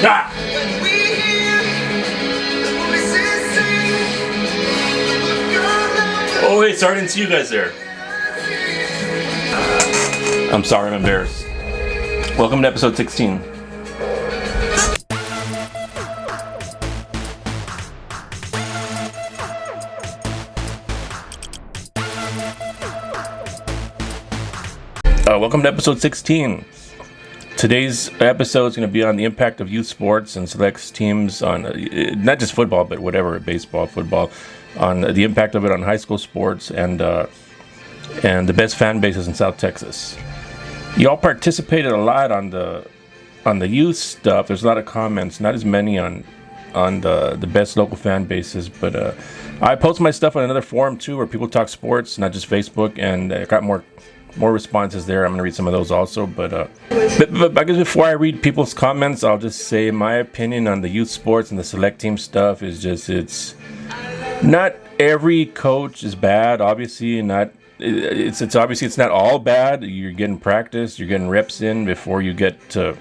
Ah! Oh wait, sorry I didn't see you guys there. I'm sorry, I'm embarrassed. Welcome to episode 16. Welcome to episode 16. Today's episode is going to be on the impact of youth sports and selects teams on not just football, but whatever, baseball, football, on the impact of it on high school sports and the best fan bases in South Texas. Y'all participated a lot on the youth stuff. There's a lot of comments, not as many on the best local fan bases, but I post my stuff on another forum too, where people talk sports, not just Facebook, and I got more responses there. I'm going to read some of those also, but I guess before I read people's comments, I'll just say my opinion on the youth sports and the select team stuff is just, it's not every coach is bad, obviously. It's obviously it's not all bad. You're getting practice, you're getting reps in before you get to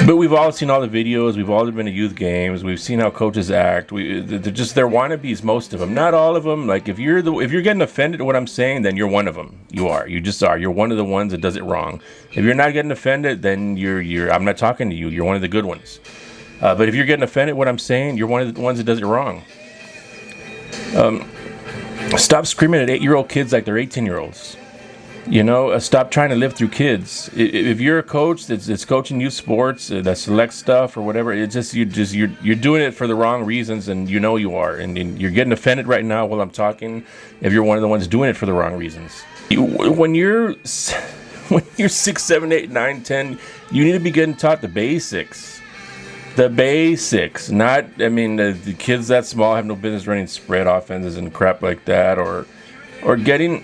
but we've all seen all the videos. We've all been to youth games. We've seen how coaches act. They're wannabes, most of them. Not all of them. Like if you're getting offended at what I'm saying, then you're one of them. You are. You just are. You're one of the ones that does it wrong. If you're not getting offended, then you're. I'm not talking to you. You're one of the good ones. But if you're getting offended at what I'm saying, you're one of the ones that does it wrong. Stop screaming at 8-year-old kids like they're 18-year-olds. You know, stop trying to live through kids. If you're a coach that's coaching youth sports, that select stuff or whatever, you're doing it for the wrong reasons, and you know you are, and you're getting offended right now while I'm talking. If you're one of the ones doing it for the wrong reasons, when you're 6, 7, 8, 9, 10, you need to be getting taught the basics. The basics, not. I mean, the kids that small have no business running spread offenses and crap like that, or getting.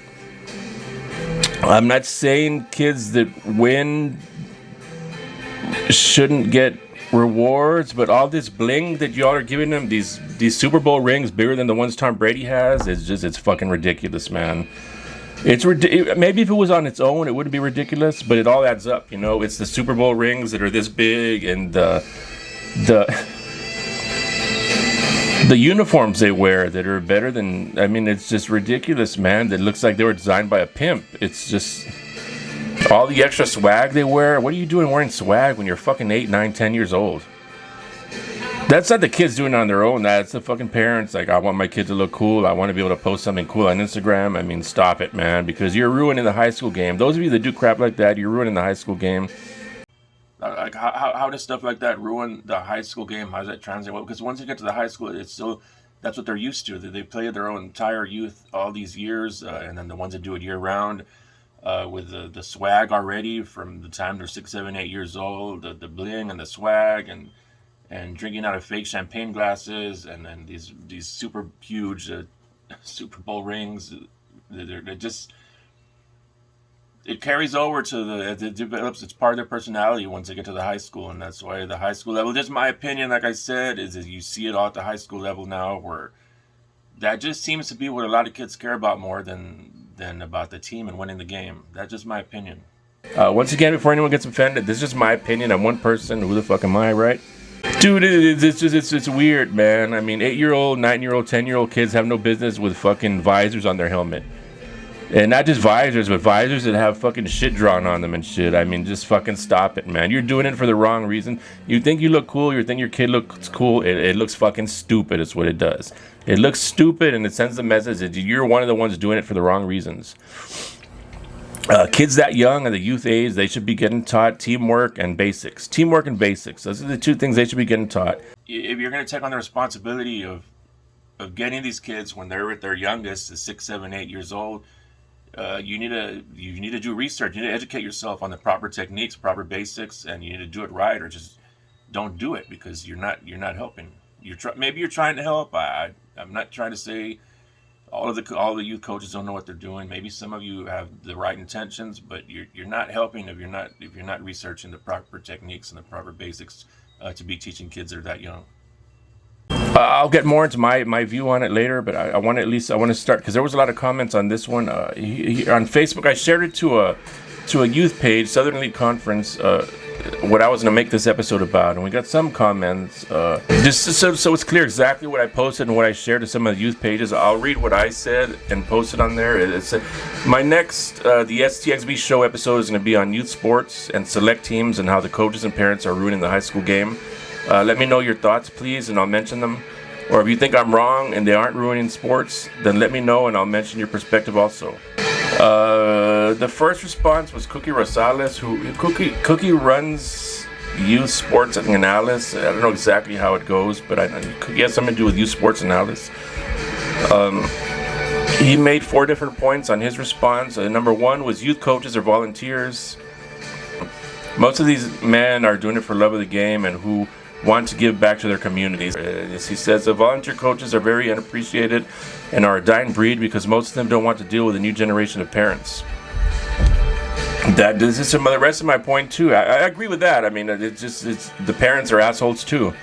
I'm not saying kids that win shouldn't get rewards, but all this bling that y'all are giving them, these Super Bowl rings bigger than the ones Tom Brady has, it's fucking ridiculous, man. It's maybe if it was on its own, it wouldn't be ridiculous, but it all adds up, you know. It's the Super Bowl rings that are this big, and the uniforms they wear that are better than, I mean, it's just ridiculous, man. That looks like they were designed by a pimp. It's just all the extra swag they wear. What are you doing wearing swag when you're fucking 8, 9, 10 years old? That's not the kids doing it on their own. That's the fucking parents. Like, I want my kid to look cool. I want to be able to post something cool on Instagram. I mean, stop it, man, because you're ruining the high school game. Those of you that do crap like that, you're ruining the high school game. Like how does stuff like that ruin the high school game? How does that translate? Well, because once you get to the high school, it's still, that's what they're used to. They play their own entire youth all these years, and then the ones that do it year round, with the swag already from the time they're 6, 7, 8 years old, the bling and the swag, and drinking out of fake champagne glasses, and then these super huge Super Bowl rings. They're just. It carries over to it develops. It's part of their personality once they get to the high school, and that's why the high school level. Just my opinion, like I said, is that you see it all at the high school level now, where that just seems to be what a lot of kids care about more than about the team and winning the game. That's just my opinion. Once again, before anyone gets offended, this is just my opinion. I'm one person. Who the fuck am I, right? Dude, it's weird, man. I mean, 8-year-old, 9-year-old, 10-year-old kids have no business with fucking visors on their helmet. And not just visors, but visors that have fucking shit drawn on them and shit. I mean, just fucking stop it, man. You're doing it for the wrong reason. You think you look cool, you think your kid looks cool. It looks fucking stupid is what it does. It looks stupid, and it sends the message that you're one of the ones doing it for the wrong reasons. Kids that young at the youth age, they should be getting taught teamwork and basics. Teamwork and basics. Those are the two things they should be getting taught. If you're going to take on the responsibility of getting these kids when they're at their youngest, 6, 7, 8 years old, you need to do research. You need to educate yourself on the proper techniques, proper basics, and you need to do it right, or just don't do it, because you're not helping. Maybe you're trying to help. I'm not trying to say all the youth coaches don't know what they're doing. Maybe some of you have the right intentions, but you're not helping if you're not researching the proper techniques and the proper basics to be teaching kids that are that young. I'll get more into my view on it later, but I want to start, because there was a lot of comments on this one on Facebook. I shared it to to a youth page, Southern Elite Conference, what I was going to make this episode about, and we got some comments. Just so it's clear exactly what I posted and what I shared to some of the youth pages. I'll read what I said and post it on there. It's my next the STXB show episode is going to be on youth sports and select teams and how the coaches and parents are ruining the high school game. Let me know your thoughts, please, and I'll mention them. Or if you think I'm wrong and they aren't ruining sports, then let me know and I'll mention your perspective also. The first response was Cookie Rosales, who Cookie runs youth sports in Alice. I don't know exactly how it goes, but he has something to do with youth sports in Alice. He made 4 different points on his response. Number 1 was youth coaches or volunteers. Most of these men are doing it for love of the game and who want to give back to their communities. As he says, the volunteer coaches are very unappreciated and are a dying breed because most of them don't want to deal with a new generation of parents. This is some of the rest of my point too. I agree with that. I mean, it's the parents are assholes too.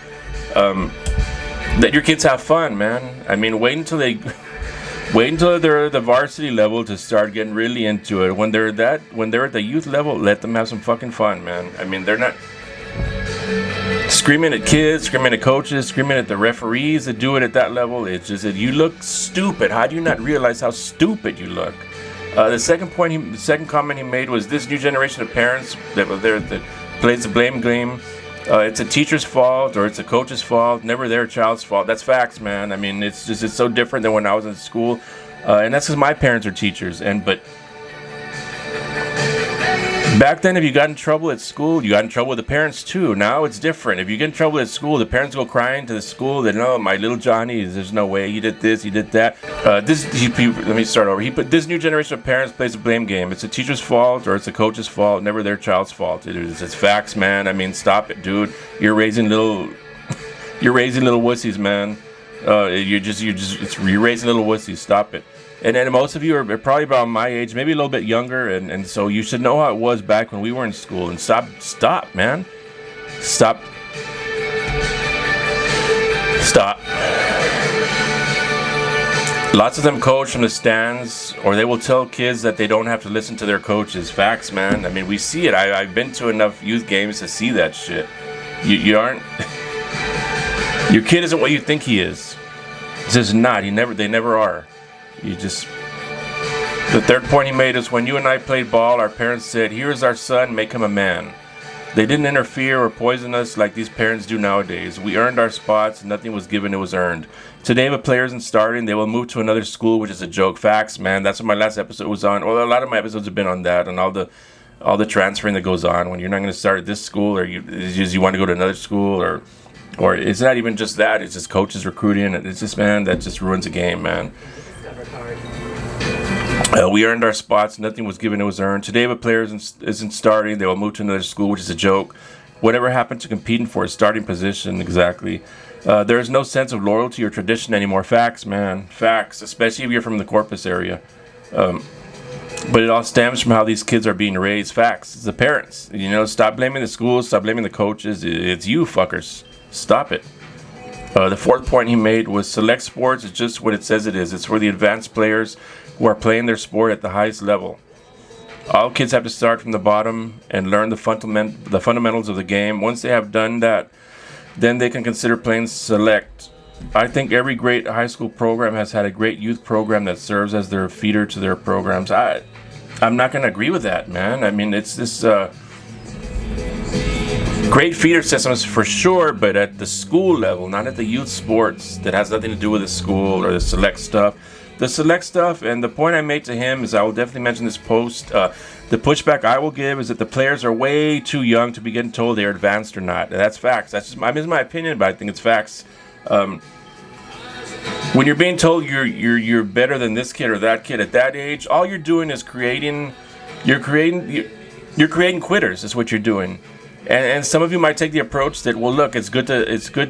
Let your kids have fun, man. I mean, wait until they're at the varsity level to start getting really into it. When they're at the youth level, let them have some fucking fun, man. I mean, they're not screaming at kids, screaming at coaches, screaming at the referees that do it at that level. It's just that you look stupid. How do you not realize how stupid you look? The second comment he made was this new generation of parents that plays the blame game. It's a teacher's fault or it's a coach's fault, never their child's fault. That's facts, man. I mean, it's so different than when I was in school, and that's because my parents are teachers. But back then, if you got in trouble at school, you got in trouble with the parents too. Now it's different. If you get in trouble at school, the parents go crying to the school that, no, my little Johnny, there's no way, he did this, he did that. Let me start over. He put this new generation of parents plays a blame game. It's a teacher's fault or it's a coach's fault, never their child's fault. It's facts, man. I mean, stop it, dude. You're raising little wussies, man. You're raising little wussies. Stop it. And then most of you are probably about my age, maybe a little bit younger, and so you should know how it was back when we were in school. And stop, man. Stop. Lots of them coach from the stands, or they will tell kids that they don't have to listen to their coaches. Facts, man. I mean, we see it. I've been to enough youth games to see that shit. You aren't... Your kid isn't what you think he is. It's just not. They never are. The third point he made is when you and I played ball, our parents said, here's our son, make him a man. They didn't interfere or poison us like these parents do nowadays. We earned our spots, nothing was given, it was earned. Today, if a player isn't starting, they will move to another school, which is a joke. Facts, man. That's what my last episode was on. Well, a lot of my episodes have been on that and all the transferring that goes on when you're not going to start at this school or you want to go to another school or it's not even just that. It's just coaches recruiting. It's just, man, that just ruins the game, man. We earned our spots. Nothing was given, it was earned. Today, if a player isn't starting, they will move to another school, which is a joke. Whatever happened to competing for a starting position, exactly. There is no sense of loyalty or tradition anymore. Facts, man. Facts, especially if you're from the Corpus area. But it all stems from how these kids are being raised. Facts. It's the parents. Stop blaming the schools. Stop blaming the coaches. It's you, fuckers. Stop it. The fourth point he made was select sports is just what it says it is. It's for the advanced players who are playing their sport at the highest level. All kids have to start from the bottom and learn the fundamentals of the game. Once they have done that, then they can consider playing select. I think every great high school program has had a great youth program that serves as their feeder to their programs. I'm not going to agree with that, man. I mean, it's this... Great feeder systems for sure, but at the school level, not at the youth sports. That has nothing to do with the school or the select stuff. The select stuff, and the point I made to him is I will definitely mention this post. The pushback I will give is that the players are way too young to be getting told they're advanced or not. And that's facts. That's just my opinion, but I think it's facts. When you're being told you're better than this kid or that kid at that age, all you're doing is creating quitters. That's what you're doing. And some of you might take the approach that, well, look, it's good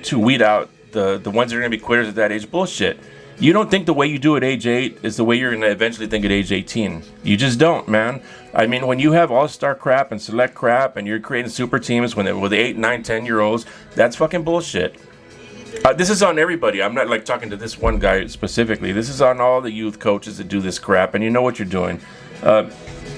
to weed out the ones that are going to be quitters at that age. Bullshit. You don't think the way you do at age 8 is the way you're going to eventually think at age 18. You just don't, man. I mean, when you have all-star crap and select crap and you're creating super teams with 8, 9, 10-year-olds, that's fucking bullshit. This is on everybody. I'm not like talking to this one guy specifically. This is on all the youth coaches that do this crap, and you know what you're doing.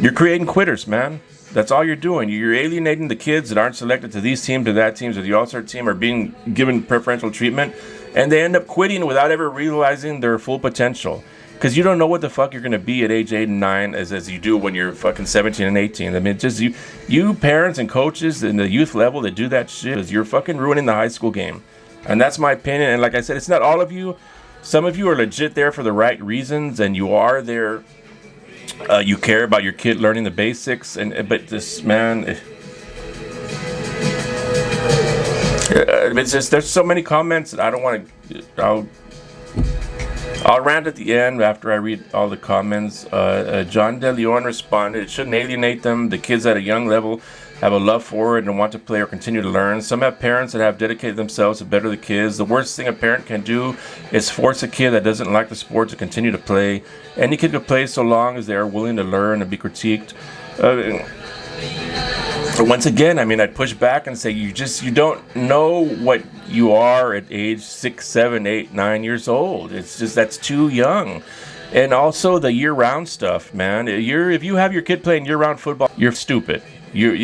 You're creating quitters, man. That's all you're doing. You're alienating the kids that aren't selected to these teams or that teams or the All-Star team or being given preferential treatment, and they end up quitting without ever realizing their full potential. Because you don't know what the fuck you're going to be at age 8 and 9 as you do when you're fucking 17 and 18. I mean, just you parents and coaches in the youth level that do that shit, is you're fucking ruining the high school game. And that's my opinion. And like I said, it's not all of you. Some of you are legit there for the right reasons, and you are there. You care about your kid learning the basics, but this man, it's just there's so many comments that I don't want to. I'll rant at the end after I read all the comments. John De Leon responded, "It shouldn't alienate them. The kids at a young level have a love for it and want to play or continue to learn. Some have parents that have dedicated themselves to better the kids. The worst thing a parent can do is force a kid that doesn't like the sport to continue to play. Any kid can play so long as they are willing to learn and be critiqued." Once again, I mean, I'd push back and say you don't know what you are at age 6, 7, 8, 9 years old. It's just that's too young. And also the year-round stuff, man. If you have your kid playing year-round football, you're stupid. If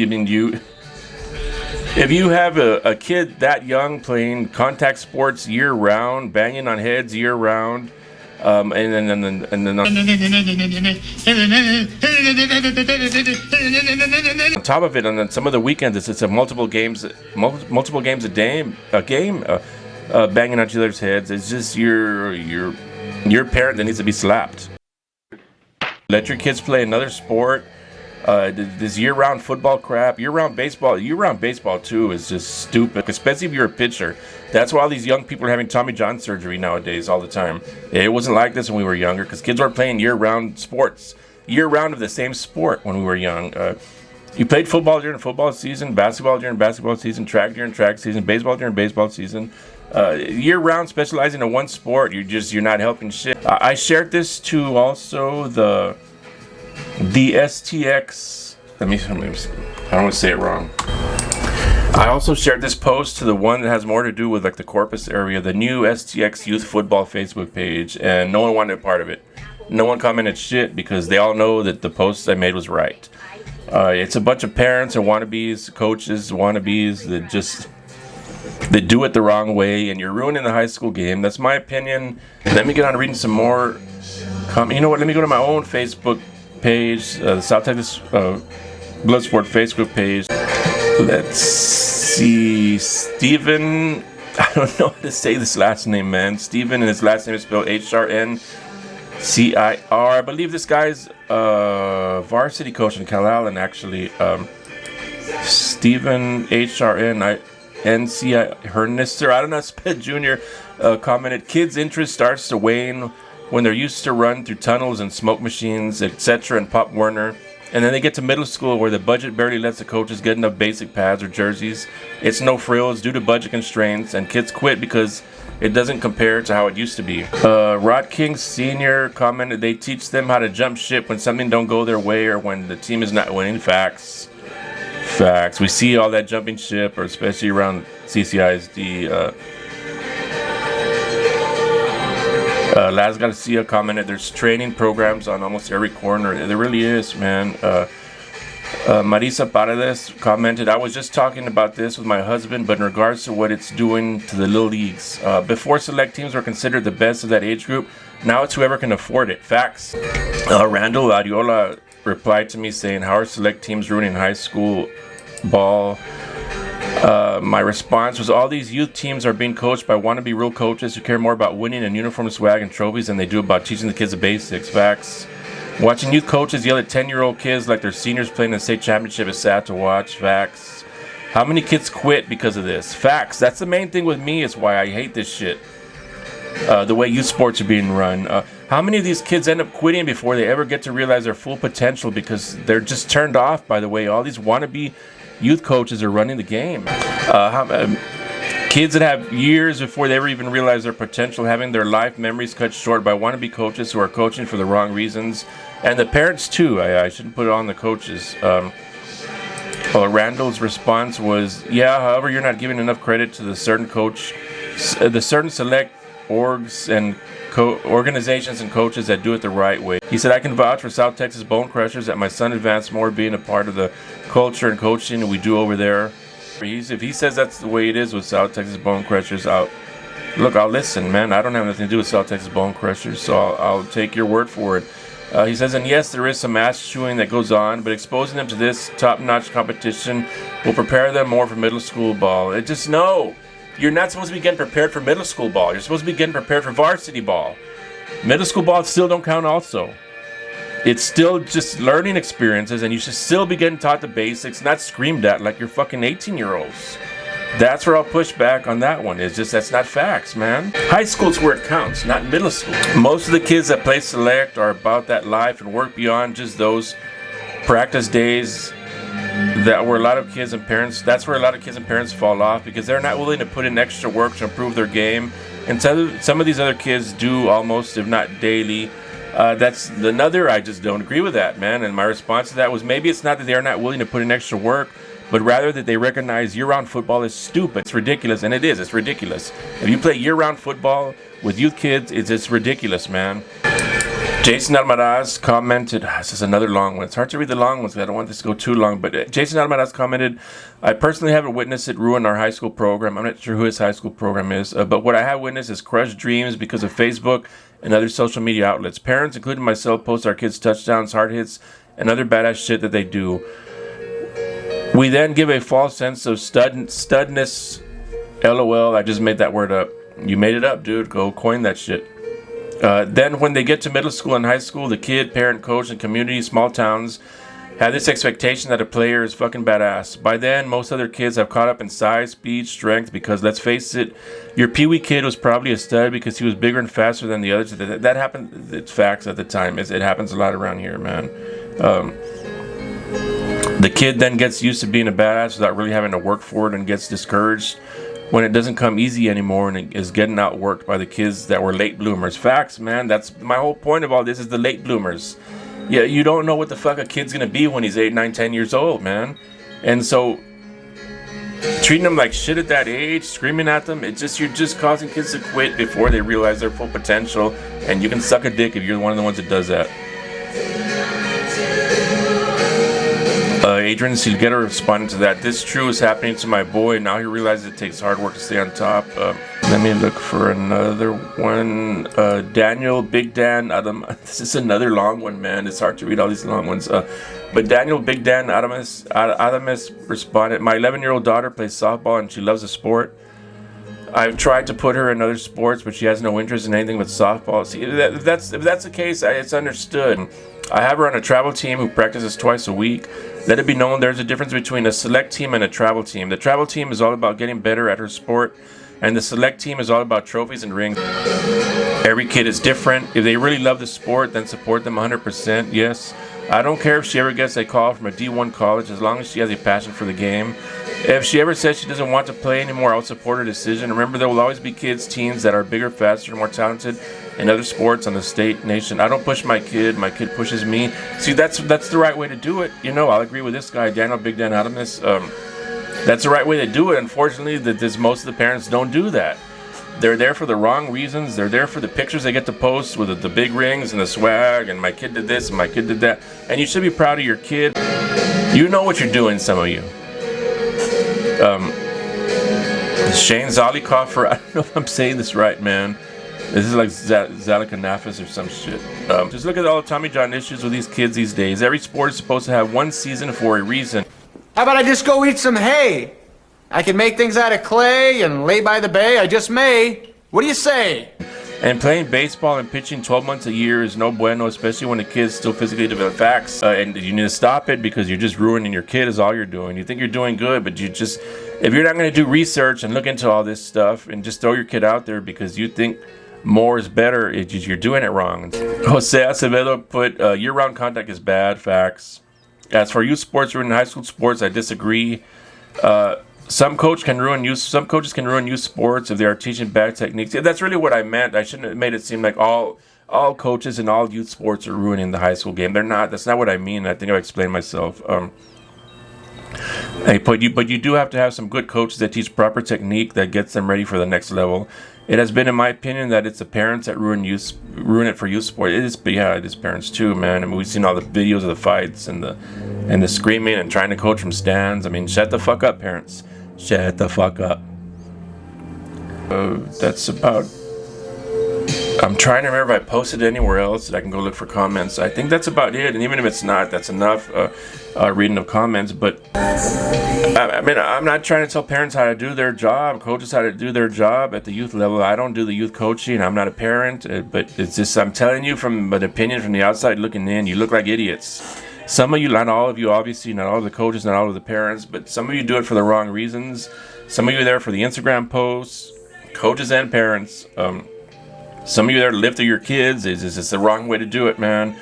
you have a kid that young playing contact sports year-round, banging on heads year-round, and then on top of it, and then some of the weekends, it's a multiple games a game, banging on each other's heads. It's just your parent that needs to be slapped. Let your kids play another sport. This year-round football crap, year-round baseball too is just stupid, especially if you're a pitcher. That's why all these young people are having Tommy John surgery nowadays all the time. It wasn't like this when we were younger, because kids weren't playing year-round sports, year-round of the same sport when we were young. You played football during football season, basketball during basketball season, track during track season, baseball during baseball season. Year-round specializing in one sport, you're not helping shit. I shared this to also the STX. Let me see. I don't want to say it wrong. I also shared this post to the one that has more to do with like the Corpus area, the new STX Youth Football Facebook page, and no one wanted a part of it. No one commented shit because they all know that the post I made was right. It's a bunch of parents and wannabes, coaches, wannabes that do it the wrong way, and you're ruining the high school game. That's my opinion. Let me get on reading some more. You know what? Let me go to my own Facebook page, the South Texas Bloodsport Facebook page. Let's see, Steven, I don't know how to say this last name, man. Steven, and his last name is spelled HRNCIR. I believe this guy's varsity coach in Cal Allen, actually. Steven HRNCI Hernister, I don't know how to spell Junior, commented, "Kids' interest starts to wane when they're used to run through tunnels and smoke machines, etc., and Pop Warner. And then they get to middle school where the budget barely lets the coaches get enough basic pads or jerseys. It's no frills due to budget constraints, and kids quit because it doesn't compare to how it used to be." Rod King Sr. commented, "They teach them how to jump ship when something don't go their way or when the team is not winning." Facts. We see all that jumping ship, or especially around CCISD. Laz Garcia commented, "There's training programs on almost every corner." There really is, man. Marisa Paredes commented, "I was just talking about this with my husband, but in regards to what it's doing to the little leagues. Before select teams were considered the best of that age group. Now it's whoever can afford it." Facts. Randall Ariola replied to me saying, "How are select teams ruining high school ball?" My response was, "All these youth teams are being coached by wannabe real coaches who care more about winning and uniform swag and trophies than they do about teaching the kids the basics." Facts. Watching youth coaches yell at 10-year-old kids like they're seniors playing in the state championship is sad to watch. Facts. How many kids quit because of this? Facts. That's the main thing with me, is why I hate this shit. The way youth sports are being run. How many of these kids end up quitting before they ever get to realize their full potential because they're just turned off by the way all these wannabe youth coaches are running the game? Kids that have years before they ever even realize their potential, having their life memories cut short by wannabe coaches who are coaching for the wrong reasons. And the parents too. I shouldn't put it on the coaches. Randall's response was, "Yeah, however, you're not giving enough credit to the certain coach, the certain select organizations and coaches that do it the right way. He said, I can vouch for South Texas Bone Crushers that my son advanced more being a part of the culture and coaching we do over there. If he says that's the way it is with South Texas Bone Crushers, I'll listen, man. I don't have nothing to do with South Texas Bone Crushers, so I'll take your word for it. He says, and yes, there is some ass chewing that goes on, but exposing them to this top-notch competition will prepare them more for middle school ball. No, you're not supposed to be getting prepared for middle school ball. You're supposed to be getting prepared for varsity ball. Middle school ball still don't count also. It's still just learning experiences, and you should still be getting taught the basics, not screamed at like you're fucking 18-year-olds. That's where I'll push back on that one. It's just, that's not facts, man. High school's where it counts, not middle school. Most of the kids that play select are about that life and work beyond just those practice days. That's where a lot of kids and parents fall off because they're not willing to put in extra work to improve their game. And some of these other kids do almost, if not daily. That's another, I just don't agree with that, man. And my response to that was, maybe it's not that they're not willing to put in extra work, but rather that they recognize year-round football is stupid. It's ridiculous, and it is. It's ridiculous. If you play year-round football with youth kids, it's ridiculous, man. Jason Almaraz commented, this is another long one. It's hard to read the long ones because I don't want this to go too long, but Jason Almaraz commented, I personally haven't witnessed it ruin our high school program. I'm not sure who his high school program is, but what I have witnessed is crushed dreams because of Facebook and other social media outlets. Parents, including myself, post our kids' touchdowns, hard hits, and other badass shit that they do. We then give a false sense of studness. LOL, I just made that word up. You made it up, dude. Go coin that shit. Then when they get to middle school and high school, the kid, parent, coach, and community, small towns, have this expectation that a player is fucking badass. By then, most other kids have caught up in size, speed, strength, because let's face it, your peewee kid was probably a stud because he was bigger and faster than the others. That happened, it's facts at the time. It happens a lot around here, man. The kid then gets used to being a badass without really having to work for it and gets discouraged when it doesn't come easy anymore and it is getting outworked by the kids that were late bloomers. Facts, man. That's my whole point of all this, is the late bloomers. Yeah, you don't know what the fuck a kid's gonna be when he's 8, 9, 10 years old, man. And so treating them like shit at that age, screaming at them, you're just causing kids to quit before they realize their full potential, and you can suck a dick if you're one of the ones that does that. Adrian Silguero responded to that. This true is happening to my boy. Now he realizes it takes hard work to stay on top. Let me look for another one. Daniel, Big Dan, Adam. This is another long one, man. It's hard to read all these long ones. But Daniel, Big Dan, Adamus responded, my 11-year-old daughter plays softball and she loves the sport. I've tried to put her in other sports, but she has no interest in anything but softball. See, if that's the case, it's understood. I have her on a travel team who practices twice a week. Let it be known there's a difference between a select team and a travel team. The travel team is all about getting better at her sport, and the select team is all about trophies and rings. Every kid is different. If they really love the sport, then support them 100%. Yes, I don't care if she ever gets a call from a D1 college, as long as she has a passion for the game. If she ever says she doesn't want to play anymore, I'll support her decision. Remember, there will always be kids, teens that are bigger, faster, and more talented in other sports on the state, nation. I don't push my kid pushes me. See, that's the right way to do it. You know, I'll agree with this guy, Daniel Big Dan Adamus. That's the right way to do it. Unfortunately, most of the parents don't do that. They're there for the wrong reasons. They're there for the pictures they get to post with the big rings and the swag, and my kid did this and my kid did that. And you should be proud of your kid. You know what you're doing, some of you. Shane Zolikoffer, I don't know if I'm saying this right, man. This is like Zalikanafis or some shit. Just look at all the Tommy John issues with these kids these days. Every sport is supposed to have one season for a reason. How about I just go eat some hay? I can make things out of clay and lay by the bay. I just may. What do you say? And playing baseball and pitching 12 months a year is no bueno, especially when the kid's still physically developing. Facts. And you need to stop it because you're just ruining your kid is all you're doing. You think you're doing good, but if you're not going to do research and look into all this stuff and just throw your kid out there because you think more is better, you're doing it wrong. Jose Acevedo put, year-round contact is bad. Facts. As for youth sports or in high school sports, I disagree. Some coaches can ruin youth sports if they are teaching bad techniques. Yeah, that's really what I meant. I shouldn't have made it seem like all coaches in all youth sports are ruining the high school game. They're not. That's not what I mean. I think I've explained myself. Hey, but you do have to have some good coaches that teach proper technique that gets them ready for the next level. It has been, in my opinion, that it's the parents that ruin it for youth sport. It is, but yeah, it is parents too, man. I mean, we've seen all the videos of the fights and the screaming and trying to coach from stands. I mean, shut the fuck up, parents. Shut the fuck up. That's about. I'm trying to remember if I posted anywhere else that I can go look for comments. I think that's about it. And even if it's not, that's enough reading of comments. But I mean, I'm not trying to tell parents how to do their job, coaches how to do their job at the youth level. I don't do the youth coaching. I'm not a parent. But it's just, I'm telling you from an opinion from the outside looking in, you look like idiots. Some of you, not all of you, obviously, not all of the coaches, not all of the parents, but some of you do it for the wrong reasons. Some of you are there for the Instagram posts, coaches and parents. Some of you there to lift your kids. It's the wrong way to do it, man.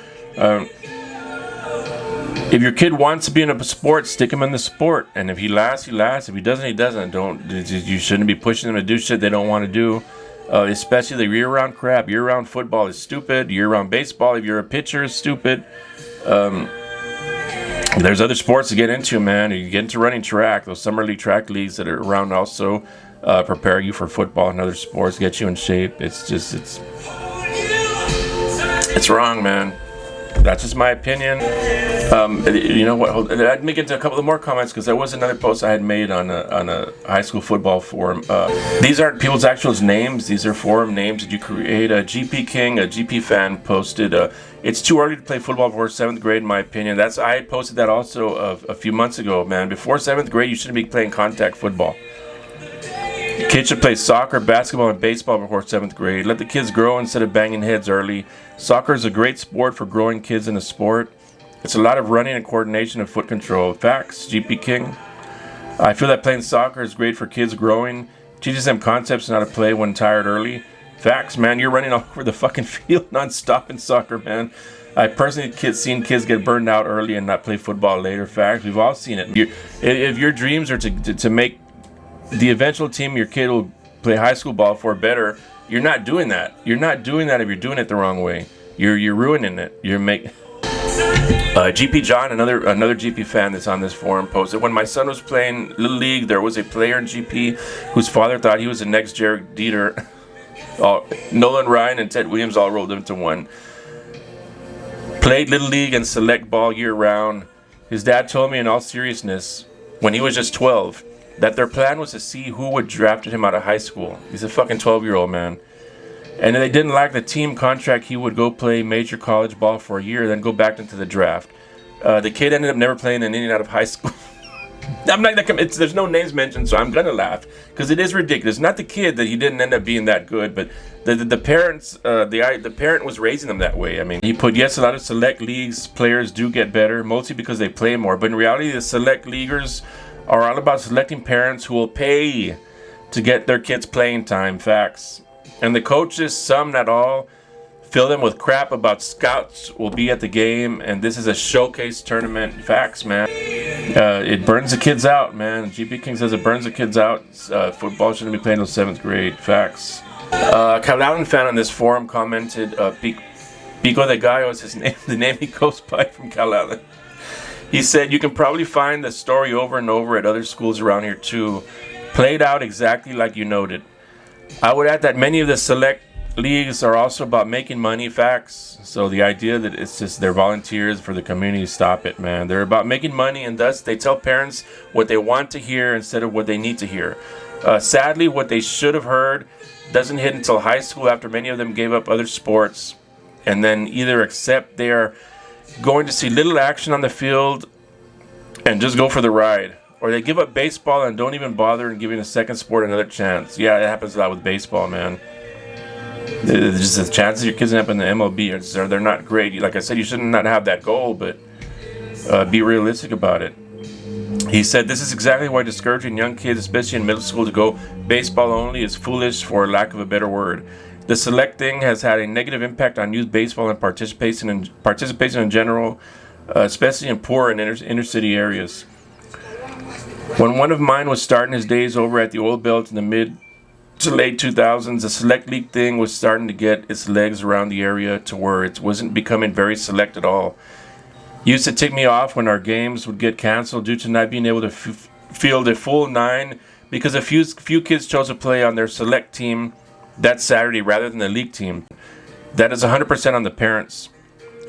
If your kid wants to be in a sport, stick him in the sport. And if he lasts, he lasts. If he doesn't, he doesn't. You shouldn't be pushing them to do shit they don't want to do. Especially the year-round crap. Year-round football is stupid. Year-round baseball, if you're a pitcher, is stupid. There's other sports to get into, man. You get into running track. Those summer league track leagues that are around also prepare you for football and other sports, get you in shape. It's wrong, man. That's just my opinion. You know what? I'd make it to a couple of more comments because there was another post I had made on a high school football forum. These aren't people's actual names. These are forum names that you create. GP King, a GP fan, posted. It's too early to play football before 7th grade, in my opinion. I posted that also a few months ago, man. Before 7th grade, you shouldn't be playing contact football. Kids should play soccer, basketball, and baseball before 7th grade. Let the kids grow instead of banging heads early. Soccer is a great sport for growing kids in a sport. It's a lot of running and coordination and foot control. Facts, GP King. I feel that playing soccer is great for kids growing. Teaches them concepts and how to play when tired early. Facts, man. You're running all over the fucking field non-stop in soccer, man. I personally seen kids get burned out early and not play football later. Facts, we've all seen it. If your dreams are to make the eventual team your kid will play high school ball for better, you're not doing that. You're not doing that if you're doing it the wrong way. You're ruining it. GP John, another GP fan that's on this forum, posted, when my son was playing Little League, there was a player in GP whose father thought he was the next Jared Dieter. Nolan Ryan and Ted Williams all rolled into one. Played Little League and select ball year round. His dad told me in all seriousness, when he was just 12, that their plan was to see who would draft him out of high school. He's a fucking 12-year-old man. And they didn't like the team contract. He would go play major college ball for a year, then go back into the draft. The kid ended up never playing an inning out of high school. I'm not gonna. There's no names mentioned, so I'm gonna laugh because it is ridiculous. Not the kid that he didn't end up being that good, but the parents. The parent was raising them that way. I mean, he put, yes, a lot of select leagues players do get better, mostly because they play more. But in reality, the select leaguers are all about selecting parents who will pay to get their kids playing time. Facts. And the coaches, some not all, fill them with crap about scouts will be at the game, and this is a showcase tournament. Facts, man. It burns the kids out, man. GP King says it burns the kids out. Football shouldn't be playing until 7th grade. Facts. Kyle Allen fan on this forum commented, Pico de Gallo is his name, the name he goes by from Kyle Allen. He said, you can probably find the story over and over at other schools around here too. Played out exactly like you noted. I would add that many of the select leagues are also about making money. Facts. So the idea that it's just they're volunteers for the community, stop it, man. They're about making money, and thus they tell parents what they want to hear instead of what they need to hear. Sadly, what they should have heard doesn't hit until high school, after many of them gave up other sports and then either accept they are going to see little action on the field and just go for the ride, or they give up baseball and don't even bother in giving a second sport another chance. Yeah, it happens a lot with baseball, man. Just the chances your kids end up in the MLB they're not great. Like I said, you shouldn't not have that goal, but be realistic about it. He said, this is exactly why discouraging young kids, especially in middle school, to go baseball only is foolish, for lack of a better word. The select thing has had a negative impact on youth baseball and participation in general, especially in poor and inner city areas. When one of mine was starting his days over at the Oil Belt in the mid to late 2000s, the select league thing was starting to get its legs around the area to where it wasn't becoming very select at all. Used to tick me off when our games would get canceled due to not being able to field a full 9 because a few kids chose to play on their select team that Saturday rather than the league team. That is 100% on the parents.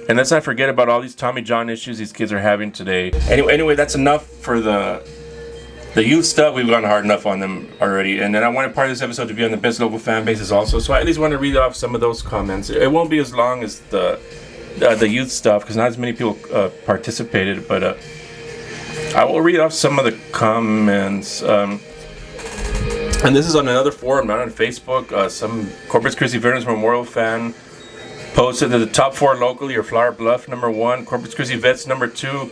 And let's not forget about all these Tommy John issues these kids are having today. Anyway, that's enough for the youth stuff. We've gone hard enough on them already. And then I wanted part of this episode to be on the best local fan bases also. So I at least want to read off some of those comments. It won't be as long as the youth stuff because not as many people participated. But I will read off some of the comments. And this is on another forum, not on Facebook. Some Corpus Christi Veterans Memorial fan posted that the top 4 locally are Flower Bluff number 1, Corpus Christi Vets number 2.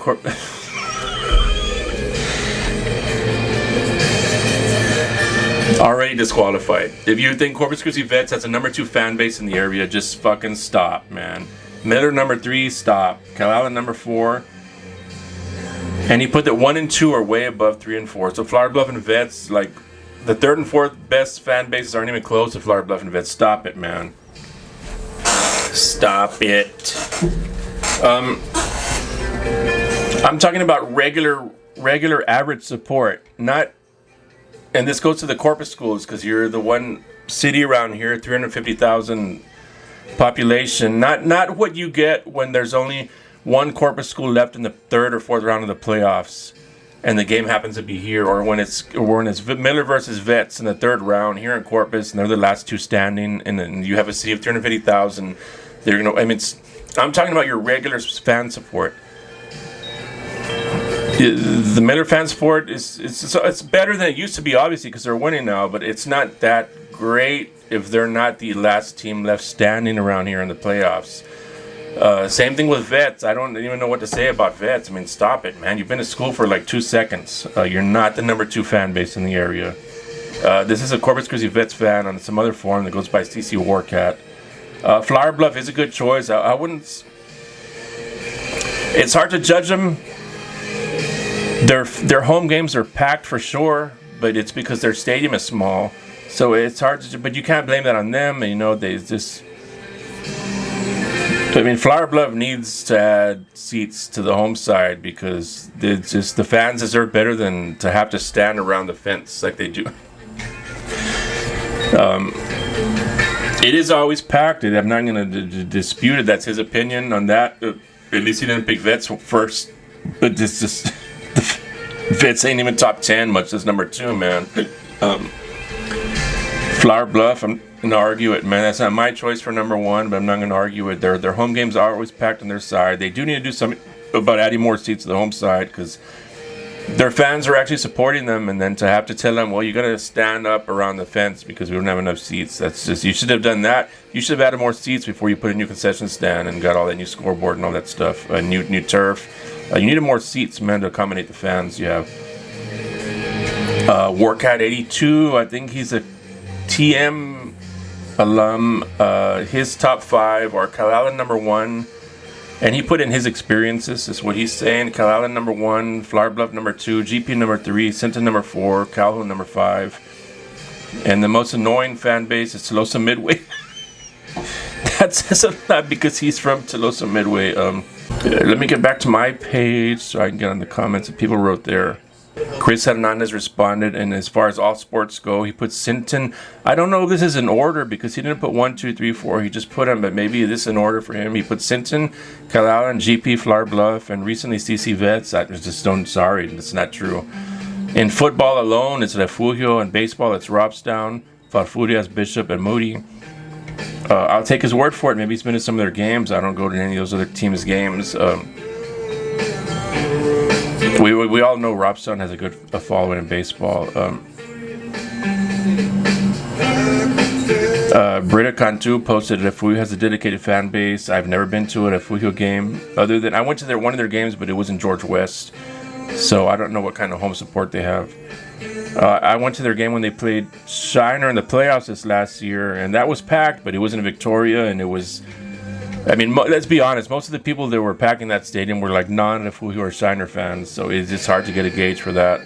Already disqualified. If you think Corpus Christi Vets has a number 2 fan base in the area, just fucking stop, man. Miller number 3, stop. Calallen number 4. And he put that 1 and 2 are way above 3 and 4. So Flower Bluff and Vets, like the 3rd and 4th best fan bases aren't even close to Flower Bluff and Vets. Stop it, man. Stop it. I'm talking about regular average support, not. And this goes to the Corpus schools because you're the one city around here, 350,000 population. Not what you get when there's only one Corpus school left in the 3rd or 4th round of the playoffs, and the game happens to be here, or when it's Miller versus Vets in the 3rd round here in Corpus, and they're the last 2 standing, and then you have a city of 350,000. They're gonna. I mean, I'm talking about your regular fan support. The Miller fan support it's better than it used to be, obviously, because they're winning now. But it's not that great if they're not the last team left standing around here in the playoffs. Same thing with Vets. I don't even know what to say about Vets. I mean, stop it, man. You've been to school for like 2 seconds. You're not the number 2 fan base in the area. This is a Corpus Christi Vets fan on some other forum that goes by CC Warcat. Flower Bluff is a good choice. I wouldn't. It's hard to judge them. Their home games are packed for sure, but it's because their stadium is small, so it's hard to. But you can't blame that on them. You know, they just. I mean, Flower Bluff needs to add seats to the home side because it's just the fans deserve better than to have to stand around the fence like they do. It is always packed. I'm not going to dispute it. That's his opinion on that. At least he didn't pick Vets first, but it's just. Vets ain't even top 10, much as number 2, man. Flower Bluff, I'm going to argue it, man. That's not my choice for number 1, but I'm not going to argue it. Their home games are always packed on their side. They do need to do something about adding more seats to the home side because their fans are actually supporting them, and then to have to tell them, well, you got to stand up around the fence because we don't have enough seats. That's just, you should have done that. You should have added more seats before you put a new concession stand and got all that new scoreboard and all that stuff, new turf. You needed more seats, man, to accommodate the fans you have. Warcat 82, I think he's a TM alum. His top 5 are Calallen number 1, and he put in his experiences, is what he's saying. Calallen number 1, Flower Bluff number 2, GP number 3, Sinton number 4, Calhoun number 5. And the most annoying fan base is Tolosa Midway. That says a lot because he's from Tolosa Midway. Let me get back to my page so I can get on the comments that people wrote there. Chris Hernandez responded, and as far as all sports go, he put Sinton. I don't know if this is in order because he didn't put 1, 2, 3, 4. He just put them, but maybe this is in order for him. He put Sinton, Calallen, GP, Flower Bluff, and recently CC Vets. I just don't. Sorry, that's not true. In football alone, it's Refugio. In baseball, it's Robstown, Farfurias, Bishop, and Moody. I'll take his word for it. Maybe he's been to some of their games. I don't go to any of those other teams' games. We all know Robstown has a good following in baseball. Britta Cantu posted Refugio has a dedicated fan base. I've never been to a Refugio game other than I went to one of their games, but it was in George West, so I don't know what kind of home support they have. I went to their game when they played Shiner in the playoffs this last year, and that was packed, but it was in Victoria, and it was. I mean, let's be honest. Most of the people that were packing that stadium were like non-Refugio or Shiner fans, so it's just hard to get a gauge for that.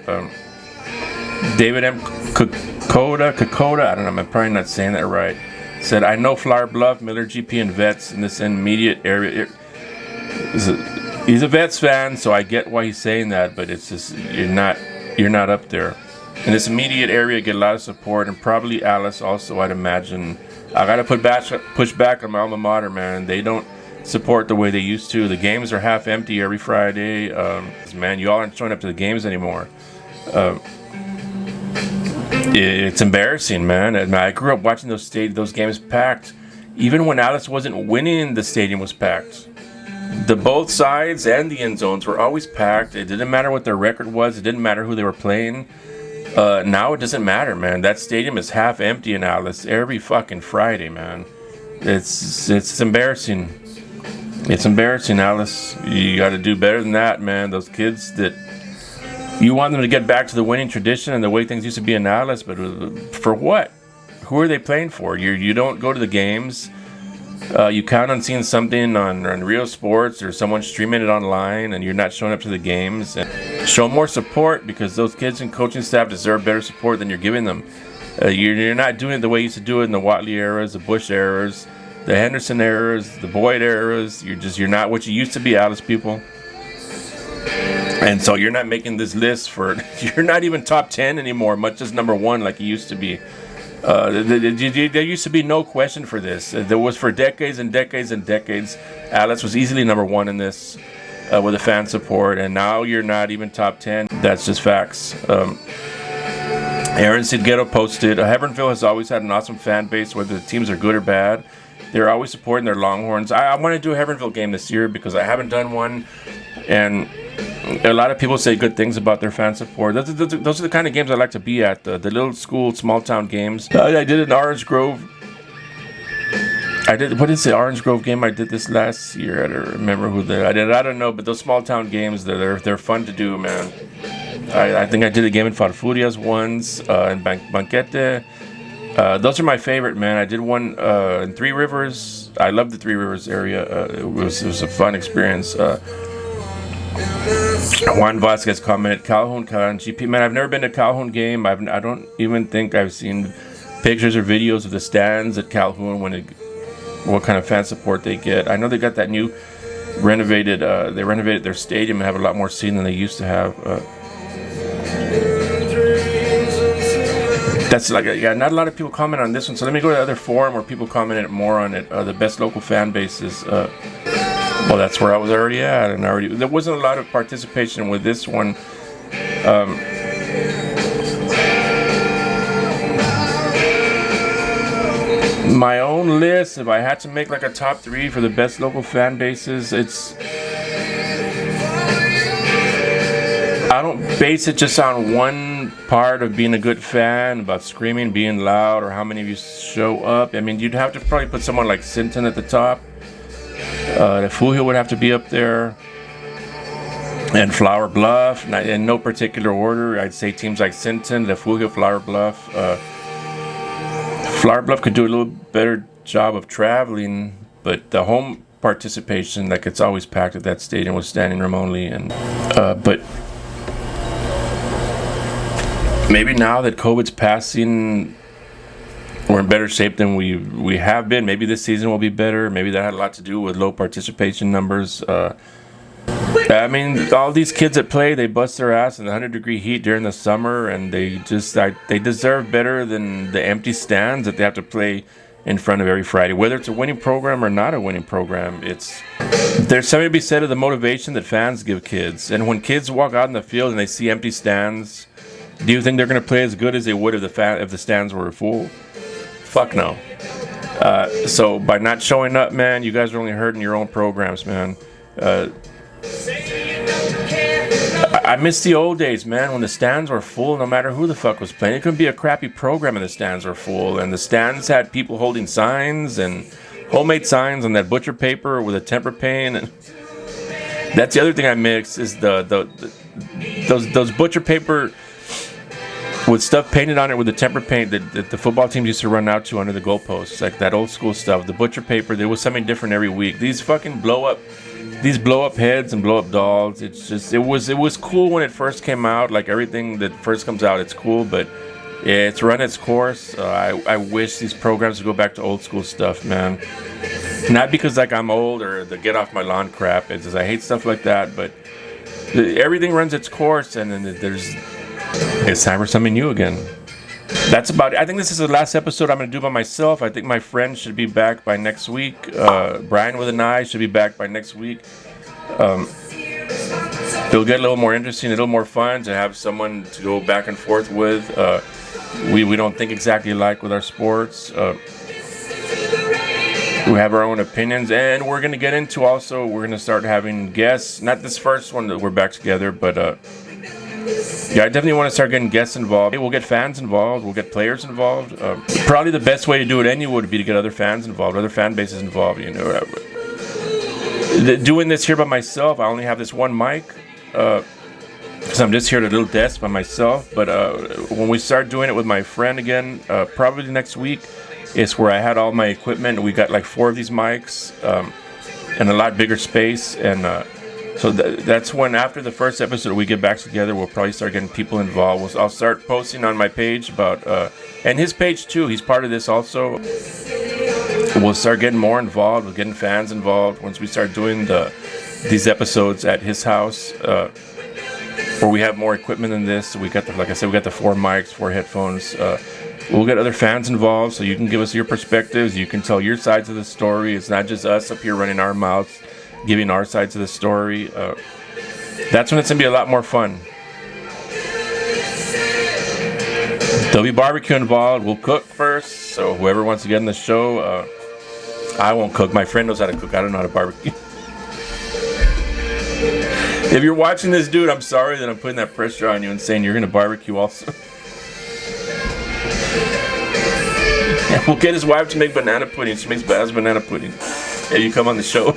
David M. Kokoda, I don't know, I'm probably not saying that right, said, I know Flower Bluff, Miller, GP, and Vets in this immediate area. He's a Vets fan, so I get why he's saying that, but it's just you're not up there. In this immediate area, get a lot of support, and probably Alice also, I'd imagine. I gotta push back on my alma mater, man. They don't support the way they used to. The games are half empty every Friday. Man, you all aren't showing up to the games anymore. It's embarrassing, man. I grew up watching those games packed. Even when Alice wasn't winning, the stadium was packed. Both sides and the end zones were always packed. It didn't matter what their record was. It didn't matter who they were playing. Now it doesn't matter, man. That stadium is half empty in Alice every fucking Friday, man. It's embarrassing. It's embarrassing, Alice. You got to do better than that, man. Those kids that you want them to get back to the winning tradition and the way things used to be in Alice, but for what? Who are they playing for? You don't go to the games. You count on seeing something on Real Sports or someone streaming it online, and you're not showing up to the games. And show more support, because those kids and coaching staff deserve better support than you're giving them. You're not doing it the way you used to do it in the Watley eras, the Bush eras, the Henderson eras, the Boyd eras. You're not what you used to be, Alice people. And so you're not making this list for. You're not even top 10 anymore, much as number 1 like you used to be. There used to be no question for this. There was for decades and decades and decades. Alice was easily number 1 in this with the fan support, and now you're not even top 10. That's just facts. Aaron Sidghetto posted, Hebbernville has always had an awesome fan base, whether the teams are good or bad. They're always supporting their Longhorns. I want to do a Hebbernville game this year because I haven't done one, and a lot of people say good things about their fan support. Those are the kind of games I like to be at, the little school, small town games. I did an Orange Grove. What is the Orange Grove game I did this last year? I don't remember who I did. I don't know, but those small town games, they're fun to do, man. I think I did a game in Farfurias once, in Banquete. Those are my favorite, man. I did one in Three Rivers. I love the Three Rivers area. It was a fun experience. Juan Vasquez commented, Calhoun GP. Man, I've never been to a Calhoun game. I don't even think I've seen pictures or videos of the stands at Calhoun what kind of fan support they get. I know they got that new they renovated their stadium and have a lot more seating than they used to have. That's not a lot of people comment on this one. So let me go to the other forum where people commented more on it. The best local fan bases. Well, that's where I was already at, and there wasn't a lot of participation with this one. My own list, if I had to make like a top 3 for the best local fan bases, I don't base it just on one part of being a good fan, about screaming, being loud, or how many of you show up. I mean, you'd have to probably put someone like Sinton at the top. The Foothill would have to be up there, and Flower Bluff, in no particular order. I'd say teams like Sinton, the Foothill, Flower Bluff. Flower Bluff could do a little better job of traveling, but the home participation, like it's always packed at that stadium, was standing room only. And but maybe now that COVID's passing, we're in better shape than we have been. Maybe this season will be better. Maybe that had a lot to do with low participation numbers. I mean, all these kids that play, they bust their ass in the 100-degree heat during the summer, and they deserve better than the empty stands that they have to play in front of every Friday. Whether it's a winning program or not a winning program, there's something to be said of the motivation that fans give kids. And when kids walk out in the field and they see empty stands, do you think they're going to play as good as they would if the stands were full? Fuck no. So by not showing up, man, you guys are only hurting your own programs, man. I miss the old days, man, when the stands were full no matter who the fuck was playing. It could be a crappy program and the stands were full. And the stands had people holding signs and homemade signs on that butcher paper with a temper paint. And that's the other thing I miss is those butcher paper with stuff painted on it with the temper paint that the football teams used to run out to under the goalposts, like that old school stuff. The butcher paper, there was something different every week. These fucking blow up heads and blow up dolls. It was cool when it first came out. Like everything that first comes out, it's cool, but it's run its course. I wish these programs would go back to old school stuff, man. Not because like I'm old or the get off my lawn crap. It's just I hate stuff like that. But everything runs its course, and then it's time for something new again. That's about it. I think this is the last episode I'm going to do by myself. I think my friend should be back by next week. Brian with an I should be back by next week. It'll get a little more interesting, a little more fun to have someone to go back and forth with. We don't think exactly alike with our sports. We have our own opinions, and we're going to get into also, we're going to start having guests. Not this first one that we're back together, but yeah, I definitely want to start getting guests involved. We'll get fans involved. We'll get players involved. Probably the best way to do it anyway would be to get other fans involved, other fan bases involved. You know, doing this here by myself, I only have this one mic because I'm just here at a little desk by myself. But when we start doing it with my friend again, probably next week, is where I had all my equipment. We got like 4 of these mics and a lot bigger space, and so that's when, after the first episode, we get back together. We'll probably start getting people involved. I'll start posting on my page about, and his page too. He's part of this also. We'll start getting more involved. We're getting fans involved once we start doing these episodes at his house, where we have more equipment than this. So we got like I said, we got the 4 mics, 4 headphones. We'll get other fans involved, so you can give us your perspectives. You can tell your sides of the story. It's not just us up here running our mouths, giving our sides of the story. That's when it's going to be a lot more fun. There'll be barbecue involved. We'll cook first, so whoever wants to get in the show, I won't cook. My friend knows how to cook. I don't know how to barbecue. If you're watching this, dude, I'm sorry that I'm putting that pressure on you and saying you're going to barbecue also. We'll get his wife to make banana pudding. She makes badass banana pudding. If you come on the show.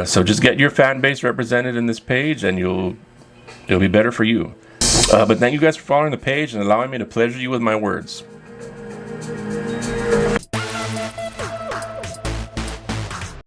So just get your fan base represented in this page, and it'll be better for you. But thank you guys for following the page and allowing me to pleasure you with my words.